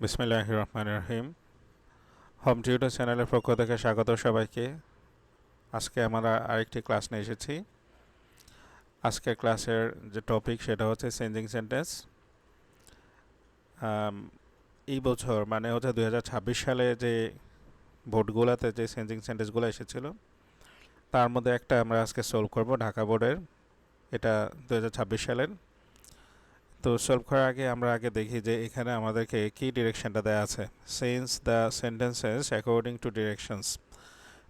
বিসমিল্লাহির রহমানির রহিম। Home tutor চ্যানেলের পক্ষ থেকে স্বাগত সবাইকে। আজকে আমরা আরেকটি ক্লাস নিয়ে এসেছি। আজকের ক্লাসের যে টপিক সেটা হচ্ছে চেঞ্জিং সেন্টেন্স। এই বছর মানে হচ্ছে 2026 সালে যে বোর্ডগুলোতে যে চেঞ্জিং সেন্টেন্সগুলো এসেছিল তার মধ্যে একটা আমরা আজকে সলভ করব, ঢাকা বোর্ডের। এটা 2026 সালের। তো সলভ করার আগে আমরা দেখি যে এখানে আমাদেরকে কি ডিরেকশনটা দেওয়া আছে। Change the sentences according to directions.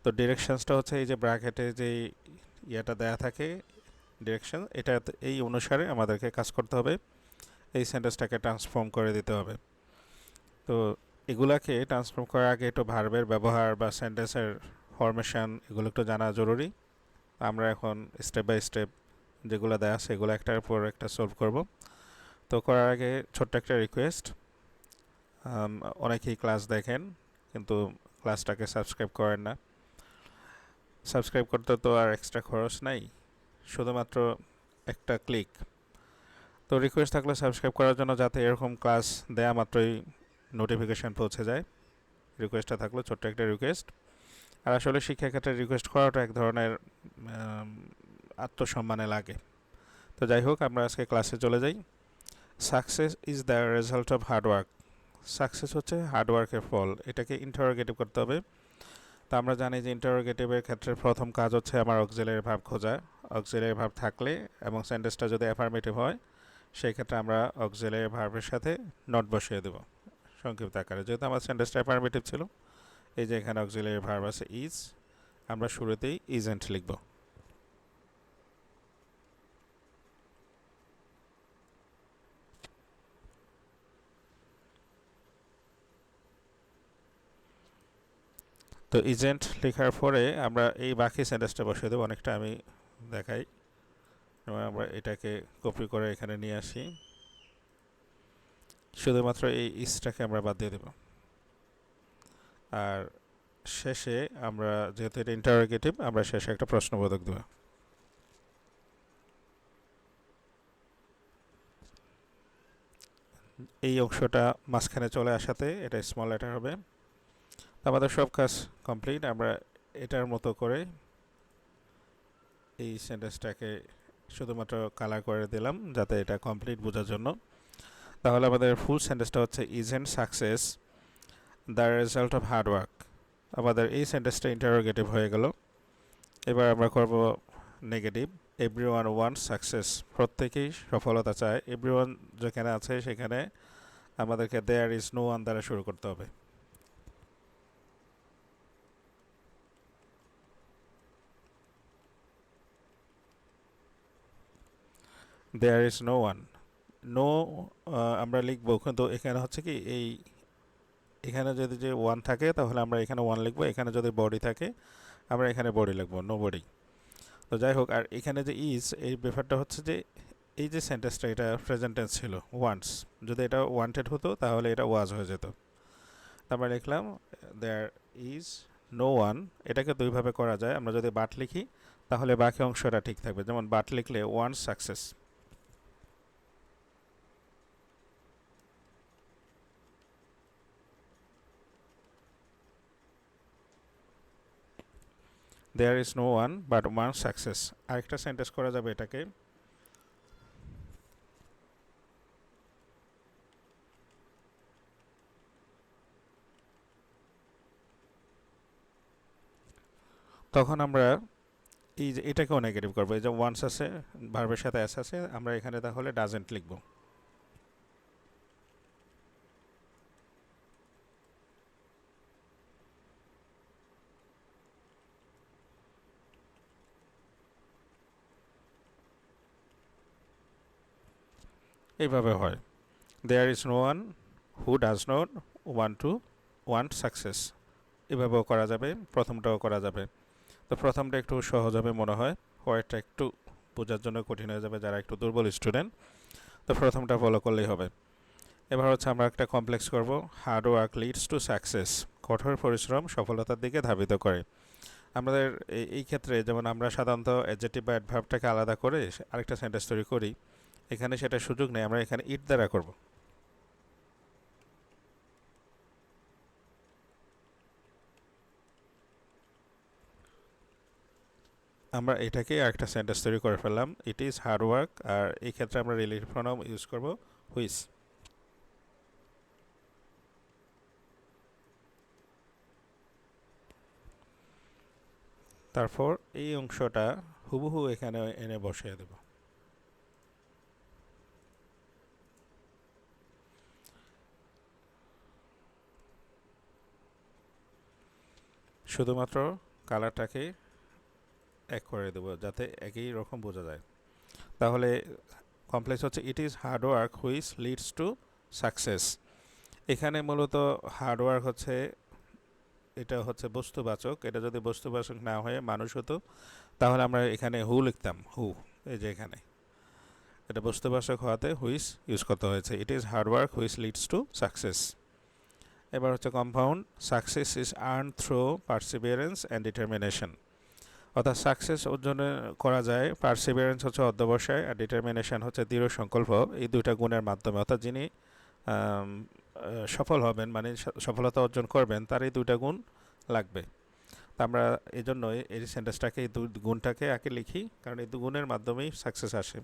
তো ডিরেকশনসটা হচ্ছে এই যে ব্র্যাকেটে যে ইয়েটা দেয়া থাকে ডিরেকশন, এটা এই অনুসারে আমাদেরকে কাজ করতে হবে, এই সেন্টেন্সটাকে ট্রান্সফর্ম করে দিতে হবে। তো এগুলাকে ট্রান্সফর্ম করার আগে একটু ভার্বের ব্যবহার বা সেন্টেন্সের ফরমেশন এগুলো একটু জানা জরুরি। আমরা এখন স্টেপ বাই স্টেপ যেগুলো দেয়া আছে এগুলো একটার পর একটা সলভ করব। তো করার আগে ছোট্ট একটা রিকোয়েস্ট, অনেকেই ক্লাস দেখেন কিন্তু ক্লাসটাকে সাবস্ক্রাইব করেন না। সাবস্ক্রাইব করতে তো আর এক্সট্রা খরচ নাই, শুধুমাত্র একটা ক্লিক। তো রিকোয়েস্ট থাকলে সাবস্ক্রাইব করার জন্য, যাতে এরকম ক্লাস দেয়া মাত্রই নোটিফিকেশান পৌঁছে যায়। রিকোয়েস্টটা থাকলো ছোট্ট একটা রিকোয়েস্ট। আর আসলে শিক্ষাক্ষেত্রে রিকোয়েস্ট করাটা এক ধরনের আত্মসম্মানে লাগে। তো যাই হোক, আমরা আজকে ক্লাসে চলে যাই। Success is the result of hard work. Success হচ্ছে হার্ডওয়ার্কের ফল। এটাকে ইন্টারোগেটিভ করতে হবে। তো আমরা জানি যে ইন্টারোগেটিভের ক্ষেত্রে প্রথম কাজ হচ্ছে আমার অক্সিলারি ভার্ব খোঁজা। অক্সিলারি ভার্ব থাকলে এবং সেন্টেন্সটা যদি অ্যাফার্মেটিভ হয় সেই ক্ষেত্রে আমরা অক্সিলারি ভার্বের সাথে নট বসিয়ে দেব সংক্ষিপ্ত আকারে। যেহেতু আমার সেন্টেন্সটা অ্যাফার্মেটিভ ছিল, এই যে এখানে অক্সিলারি ভার্ব আছে ইজ, আমরা শুরুতেই ইজেন্ট লিখব। তো ইজেন্ট লেখার পরে আমরা এই বাকি সেন্টেন্সটা বসিয়ে দেবো। অনেকটা আমি দেখাই, আমরা এটাকে কপি করে এখানে নিয়ে আসি, শুধুমাত্র এই ইজটাকে আমরা বাদ দিয়ে দেব। আর শেষে আমরা, যেহেতু এটা ইন্টারোগেটিভ, আমরা শেষে একটা প্রশ্নবোধক দেব। এই অংশটা মাঝখানে চলে আসাতে এটা স্মল লেটার হবে। আমাদের সব কাজ কমপ্লিট। আমরা এটার মতো করে এই সেন্টেন্সটাকে শুধুমাত্র কালার করে দিলাম যাতে এটা কমপ্লিট বোঝার জন্য। তাহলে আমাদের ফুল সেন্টেন্সটা হচ্ছে isn't success the result of hard work. আমাদের এই সেন্টেন্সটা ইন্টারোগেটিভ হয়ে গেল। এবার আমরা করব নেগেটিভ। Everyone wants success. প্রত্যেকেই সফলতা চায়। এভরিওয়ান যেখানে আছে সেখানে আমাদেরকে দেয়ার ইজ নো ওয়ান দ্বারা শুরু করতে হবে। There is no one, no আমরা লিখবো, কিন্তু এখানে হচ্ছে কি, এই এখানে যদি যে ওয়ান থাকে তাহলে আমরা এখানে ওয়ান লিখবো, এখানে যদি বডি থাকে আমরা এখানে বডি লিখবো, নো বডি। তো যাই হোক, আর এখানে যে ইজ, এই ব্যাপারটা হচ্ছে যে এই যে সেন্টেন্সটা এটা প্রেজেন্ট টেন্স ছিল, ওয়ান্টস। যদি এটা ওয়ান্টেড হতো তাহলে এটা ওয়াজ হয়ে যেত। আমরা লিখলাম দেয়ার ইজ নো ওয়ান। এটাকে দুইভাবে করা যায়। আমরা যদি বাট লিখি তাহলে বাকি অংশটা ঠিক থাকবে। যেমন বাট লিখলে wants success. There is no one but wants success. আরেকটা সেন্টেন্স করা যাবে এটাকে, তখন আমরা এই যে এটাকেও নেগেটিভ করবো। এই যে ওয়ান্স আছে, ভার্বের সাথে এস আছে, আমরা এখানে তাহলে ডাজেন্ট লিখবো। এইভাবে হয়। There is no one who does not want success. এভাবেও করা যাবে, প্রথমটাও করা যাবে। তো প্রথমটা একটু সহজ হবে মনে হয়, পরেরটা একটু বোঝার জন্য কঠিন হয়ে যাবে যারা একটু দুর্বল স্টুডেন্ট। তো প্রথমটা ফলো করলেই হবে। এবার হচ্ছে আমরা একটা কমপ্লেক্স করব। Hard work leads to success. কঠোর পরিশ্রম সফলতার দিকে ধাবিত করে। আমাদের এই ক্ষেত্রে যেমন আমরা সাধারণত অ্যাডজেক্টিভ বা অ্যাডভার্বটাকে আলাদা করে আরেকটা সেন্টেন্স তৈরি করি, এখানে সেটা সুযোগ নেই। আমরা এখানে ইট দ্বারা করব। আমরা এটাকে আরেকটা সেন্টেন্স তৈরি করে ফেললাম, ইট ইজ হার্ড ওয়ার্ক, আর এই ক্ষেত্রে আমরা রিলেটিভ প্রোনাউন ইউজ করব হুইচ। তারপর এই অংশটা হুবহু এখানে এনে বসিয়ে দেব। শুধুমাত্র কালারটাকে এক করে দেবো যাতে একই রকম বোঝা যায়। তাহলে কমপ্লেক্স হচ্ছে it is hard work which leads to success. এখানে মূলত হার্ড ওয়ার্ক হচ্ছে, এটা হচ্ছে বস্তুবাচক, এটা যদি বস্তুবাচক না হয়ে মানুষ হতো তাহলে আমরা এখানে হু লিখতাম, হু। এই যে এখানে এটা বস্তুবাচক হওয়াতে হুইচ ইউজ করতে হয়েছে, it is hard work which leads to success. এবার হচ্ছে compound, success is earn through perseverance and determination. অর্থাৎ সাকসেস অর্জন করা যায়, পারসিভিয়ারেন্স হচ্ছে অধ্যবসায় আর ডিটারমিনেশন হচ্ছে দৃঢ় সংকল্প, এই দুইটা গুণের মাধ্যমে। অর্থাৎ যিনি সফল হবেন মানে সফলতা অর্জন করবেন তার এই দুইটা গুণ লাগবে। তা আমরা এই জন্যই এই সেন্টেন্সটাকে এই দুই গুণটাকে আগে লিখি, কারণ এই দু গুণের মাধ্যমেই সাকসেস আসে।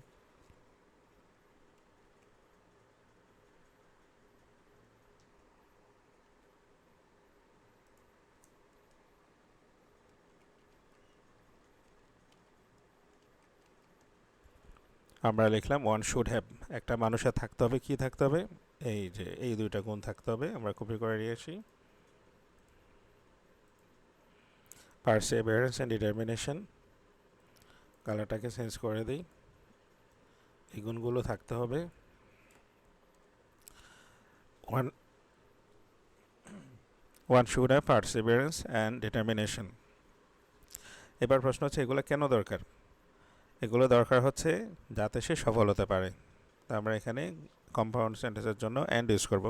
আমরা লিখলাম ওয়ান শুড হ্যাভ, একটা মানুষের থাকতে হবে, কি থাকতে হবে, এই যে এই দুইটা গুণ থাকতে হবে। আমরা কপি করে নিয়ে আসি, পারসিভিয়ারেন্স অ্যান্ড ডিটারমিনেশন, কালারটাকে চেঞ্জ করে দিই, এই গুণগুলো থাকতে হবে। One one should have perseverance and determination. এবার প্রশ্ন হচ্ছে এগুলো কেন দরকার? এগুলো দরকার হচ্ছে যাতে সে সফল হতে পারে। তা আমরা এখানে কম্পাউন্ড সেন্টেন্সের জন্য অ্যান্ড ইউজ করব।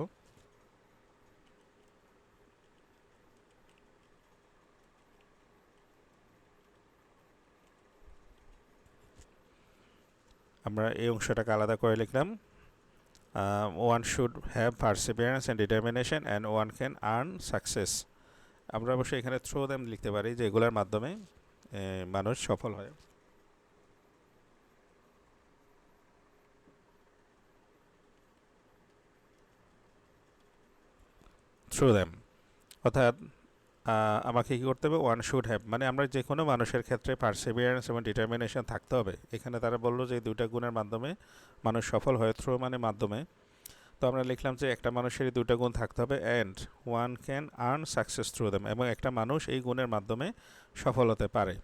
আমরা এই অংশটাকে আলাদা করে লিখলাম, one should have perseverance and determination and one can earn success. আমরা অবশ্যই এখানে থ্রু দেম লিখতে পারি, যে এগুলোর মাধ্যমে মানুষ সফল হয়। থ্রু দেম অর্থাৎ আমাকে কী করতে হবে, ওয়ান শুড হ্যাভ মানে আমরা যে কোনো মানুষের ক্ষেত্রে পারসিভিয়ারেন্স এবং ডিটারমিনেশন থাকতে হবে। এখানে তারা বললো যে এই দুইটা গুণের মাধ্যমে মানুষ সফল হয়, থ্রু মানে মাধ্যমে। তো আমরা লিখলাম যে একটা মানুষেরই দুইটা গুণ থাকতে হবে, and one can earn success through them, এবং একটা মানুষ এই গুণের মাধ্যমে সফল হতে পারে।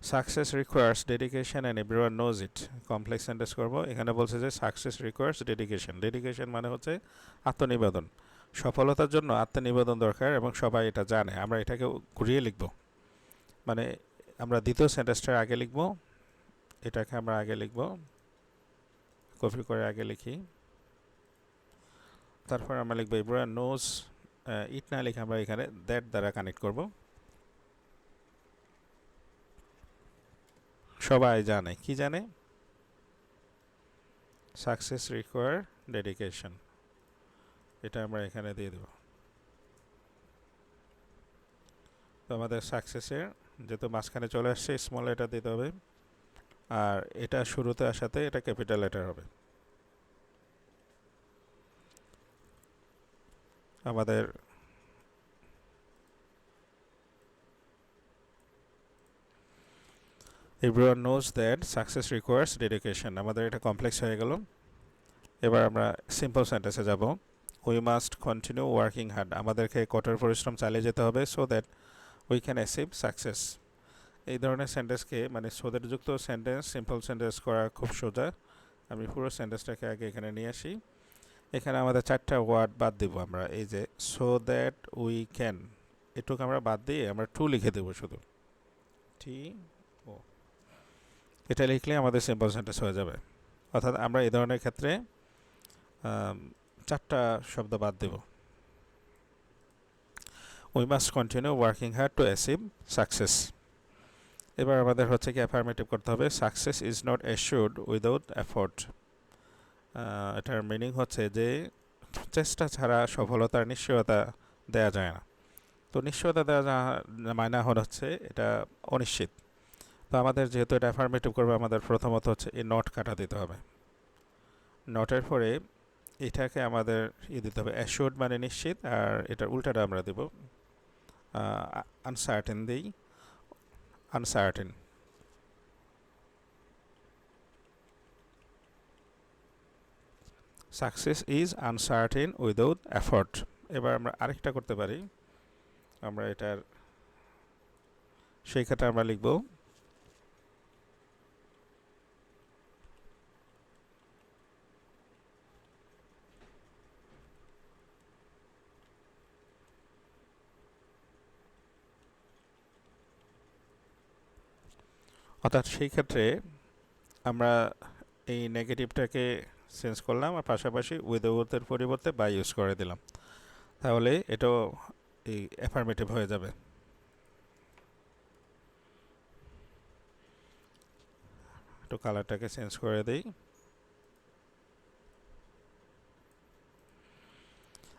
Success requires dedication and everyone knows it. Complex sentence করবো, এখানে বলছে যে সাকসেস রিকোয়ার্স ডেডিকেশন। ডেডিকেশন মানে হচ্ছে আত্মনিবেদন, সফলতার জন্য আত্মনিবেদন দরকার এবং সবাই এটা জানে। আমরা এটাকে ঘুরিয়ে লিখব, মানে আমরা দ্বিতীয় সেন্টেন্সটার আগে লিখব, এটাকে আমরা আগে লিখব, কপি করে আগে লিখি। তারপর আমরা লিখবো এভরিওয়ান নোজ, ইট না লিখে আমরা এখানে দ্যাট দ্বারা কানেক্ট করব, সবাই জানে, কি জানে, সাকসেস রিকোয়ার ডেডিকেশন, এটা আমরা এখানে দিয়ে দেব। তো আমাদের সাকসেসের যেহেতু মাঝখানে চলে আসছে স্মল লেটার দিতে হবে, আর এটা শুরুতে আসাতে এটা ক্যাপিটাল লেটার হবে। আমাদের everyone knows that success requires dedication, আমাদের এটা কমপ্লেক্স হয়ে গেল। এবার আমরা সিম্পল সেন্টেন্সে যাব, we must continue working hard, আমাদেরকে কঠোর পরিশ্রম চালিয়ে যেতে হবে, so that we can achieve success. এই ধরনের সেন্টেন্সকে মানে সোদের যুক্ত সেন্টেন্স সিম্পল সেন্টেন্স করা খুব সোজা। আমি পুরো সেন্টেন্সটাকে আগে এখানে নিয়ে আসি। এখানে আমাদের চারটা ওয়ার্ড বাদ দিব আমরা, এই যে সো দ্যাট উই ক্যান, এটুকু আমরা বাদ দিয়ে আমরা টু লিখে দেবো শুধু, টি ও, এটা লিখলে আমাদের সিম্পল সেন্টেন্স হয়ে যাবে। অর্থাৎ আমরা এই ধরনের ক্ষেত্রে চারটা শব্দ বাদ দেব। We must continue working hard to achieve success. এবার আমাদের হচ্ছে কি অ্যাফার্মেটিভ করতে হবে, success is not assured without effort. এটার মিনিং হচ্ছে যে চেষ্টা ছাড়া সফলতার নিশ্চয়তা দেয়া যায় না। তো নিশ্চয়তা দেওয়া মানে হচ্ছে এটা অনিশ্চিত, তো আমাদের যেহেতু এটা অ্যাফার্মেটিভ করবে, আমাদের প্রথমত হচ্ছে এই নট কাটা দিতে হবে। নটের পরে এটাকে আমাদের দিতে হবে অ্যাশিওর্ড মানে নিশ্চিত, আর এটার উল্টাটা আমরা দেব আনসার্টেন দিই, uncertain. Success is uncertain without effort. এবার আমরা আরেকটা করতে পারি, আমরা এটার সেই ক্ষেত্রে আমরা লিখব অর্থাৎ সেই ক্ষেত্রে আমরা এই নেগেটিভটাকে চেঞ্জ করলাম আর পাশাপাশি উইদাউটের পরিবর্তে বাই ইউজ করে দিলাম, তাহলে এটাও এই অ্যাফার্মেটিভ হয়ে যাবে। একটু কালারটাকে চেঞ্জ করে দিই।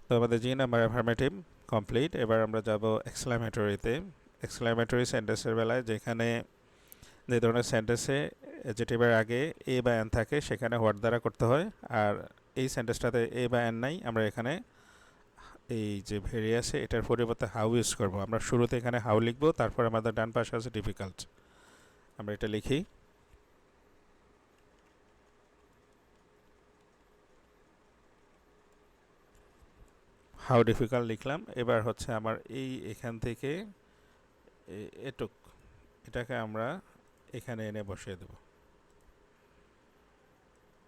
তো আমাদের জি নাম্বার অ্যাফার্মেটিভ কমপ্লিট। এবার আমরা যাব এক্সক্লামেটরিতে। এক্সক্লামেটরি সেন্টেন্সের বেলায় যেখানে যে ধরনের সেন্টেন্সে অ্যাডজেক্টিভের আগে এ বা এন থাকে সেখানে হোয়াট দ্বারা করতে হয়, আর এই সেন্টেন্সটাতে এ বা এন নাই, আমরা এখানে এই যে ভেরি আছে এটার পরিবর্তে হাউ ইউজ করব। আমরা শুরুতে এখানে হাউ লিখব, তারপর আমাদের ডান পাশে আছে ডিফিকাল্ট, আমরা এটা লিখি। হাউ ডিফিকাল্ট লিখলাম। এবার হচ্ছে আমার এই এখান থেকে এটাকে আমরা এখানে এনে বসিয়ে দেব।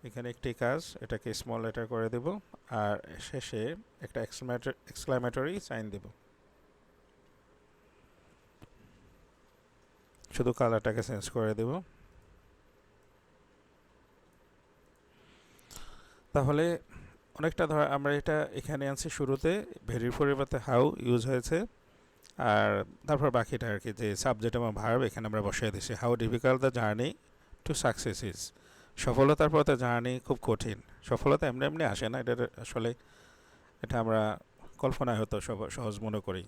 এখানে একটি কাজ, এটাকে স্মল লেটার করে দেব, আর শেষে একটা এক্সক্লামেটরি সাইন দেব। শুধু কালারটাকে চেঞ্জ করে দেব। তাহলে অনেকটা ধর আমরা এটা এখানে আনছি শুরুতে, ভেরির পরিবর্তে হাউ ইউজ হয়েছে, আর তারপর বাকিটা আর কি যে সাবজেক্ট এবং ভার্ব এখানে আমরা বসিয়ে দিচ্ছি। How difficult the journey to success is. সফলতার পথে জার্নি খুব কঠিন। সফলতা এমনি এমনি আসে না, এটা আসলে এটা আমরা কল্পনায় হয়তো সহজ মনে করি।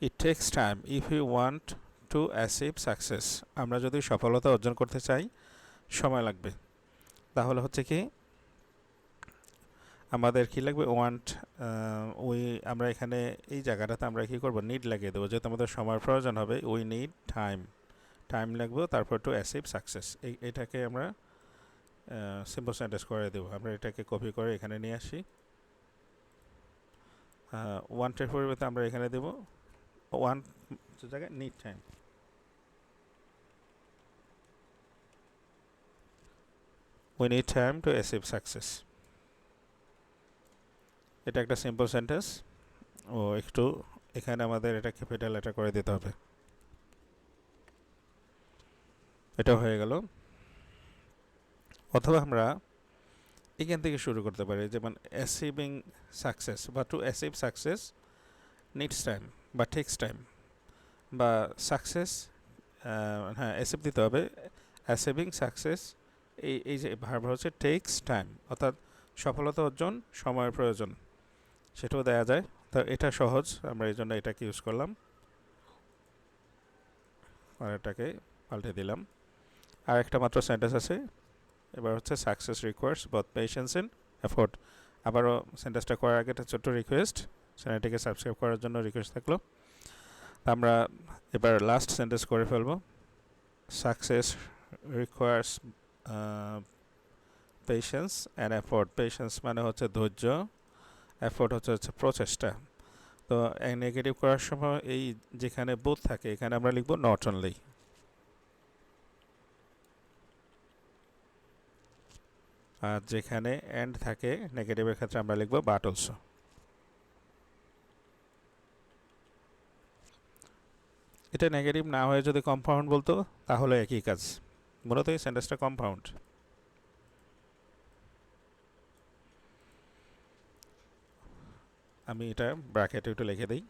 It takes time if you want to achieve success. আমরা যদি সফলতা অর্জন করতে চাই সময় লাগবে। তাহলে হচ্ছে কি আমাদের কি লাগবে, ওয়ান্ট আমরা এখানে এই জায়গাটাতে আমরা কি করব, নিড লাগিয়ে দেবো, যেহেতু আমাদের সময়ের প্রয়োজন হবে। উই নিড টাইম, টাইম লাগবে, তারপর টু অ্যাচিভ সাকসেস। এটাকে আমরা সিম্পল সেন্টেন্স করে দেবো। আমরা এটাকে কপি করে এখানে নিয়ে আসি। ওয়ান্টের পরিবর্তে আমরা এখানে দেব ওয়ান জায়গায় need time. We need time to achieve success. এটা একটা সিম্পল সেন্টেন্স। ও একটু এখানে আমাদের এটা ক্যাপিটাল লেটার করে দিতে হবে। এটা হয়ে গেল। অথবা আমরা এখান থেকে শুরু করতে পারি, যেমন অ্যাচিভিং সাকসেস বা two achieve success needs time বা টেক্স টাইম, বা সাকসেস, হ্যাঁ অ্যাচিভ দিতে হবে। অ্যাচিভিং সাকসেস এই যে ভার্ব হচ্ছে টেক্স টাইম, অর্থাৎ সফলতা অর্জন সময়ের প্রয়োজন, সেটাও দেওয়া যায়। তো এটা সহজ, আমরা এই জন্য এটাকে ইউজ করলাম, আর এটাকে পাল্টে দিলাম। আর একটা মাত্র সেন্টেন্স আছে, এবার হচ্ছে success requires both patience and effort. আবারও সেন্টেন্সটা করার আগে একটা ছোট্ট রিকোয়েস্ট, চ্যানেলটিকে সাবস্ক্রাইব করার জন্য রিকোয়েস্ট থাকলো। আমরা এবার লাস্ট সেন্টেন্স করে ফেলবো। Success requires patience and effort. Patience মানে হচ্ছে ধৈর্য, এফোর্ট হচ্ছে প্রচেষ্টা। তো নেগেটিভ করার সময় এই যেখানে বোথ থাকে এখানে আমরা লিখবো নট অনলি, আর যেখানে এন্ড থাকে নেগেটিভের ক্ষেত্রে আমরা লিখবো বাট অলসো। এটা নেগেটিভ না হয়ে যদি কম্পাউন্ড বলতো তাহলে একই কাজ, মূলত এই সেন্টেন্সটা কম্পাউন্ড। আমি এটা ব্র্যাকেটে একটু লিখে দিই।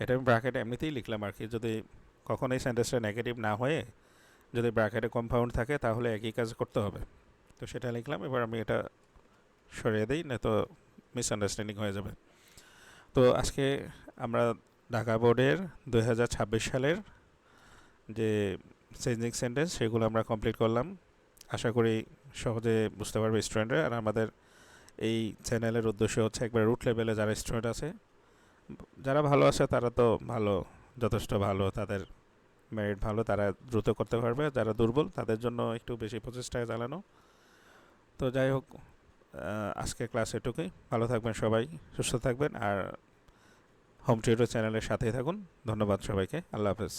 এটা আমি ব্র্যাকেটে এমনিতেই লিখলাম আর কি, যদি কখনো এই সেন্টেন্সটা নেগেটিভ না হয়ে যদি ব্র্যাকেটে কম্পাউন্ড থাকে তাহলে একই কাজ করতে হবে, তো সেটা লিখলাম। এবার আমি এটা সরিয়ে দিই, না তো মিসআন্ডারস্ট্যান্ডিং হয়ে যাবে। তো আজকে আমরা ঢাকা বোর্ডের 2026 সালের যে চেঞ্জিং সেন্টেন্স সেগুলো আমরা কমপ্লিট করলাম। আশা করি সহজে বুঝতে পারবে স্টুডেন্টরা। আর আমাদের এই চ্যানেলের উদ্দেশ্য হচ্ছে একবার রুট লেভেলে যারা স্টুডেন্ট আছে, যারা ভালো আছে তারা তো ভালো, যথেষ্ট ভালো, তাদের মেরিট ভালো, তারা দ্রুত করতে পারবে। যারা দুর্বল তাদের জন্য একটু বেশি প্রচেষ্টা চালানো। তো যাই হোক, আজকে ক্লাস এটুকুই। ভালো থাকবেন সবাই, সুস্থ থাকবেন, আর হোম টিউটর চ্যানেলের সাথেই থাকুন। ধন্যবাদ সবাইকে। আল্লাহ হাফেজ।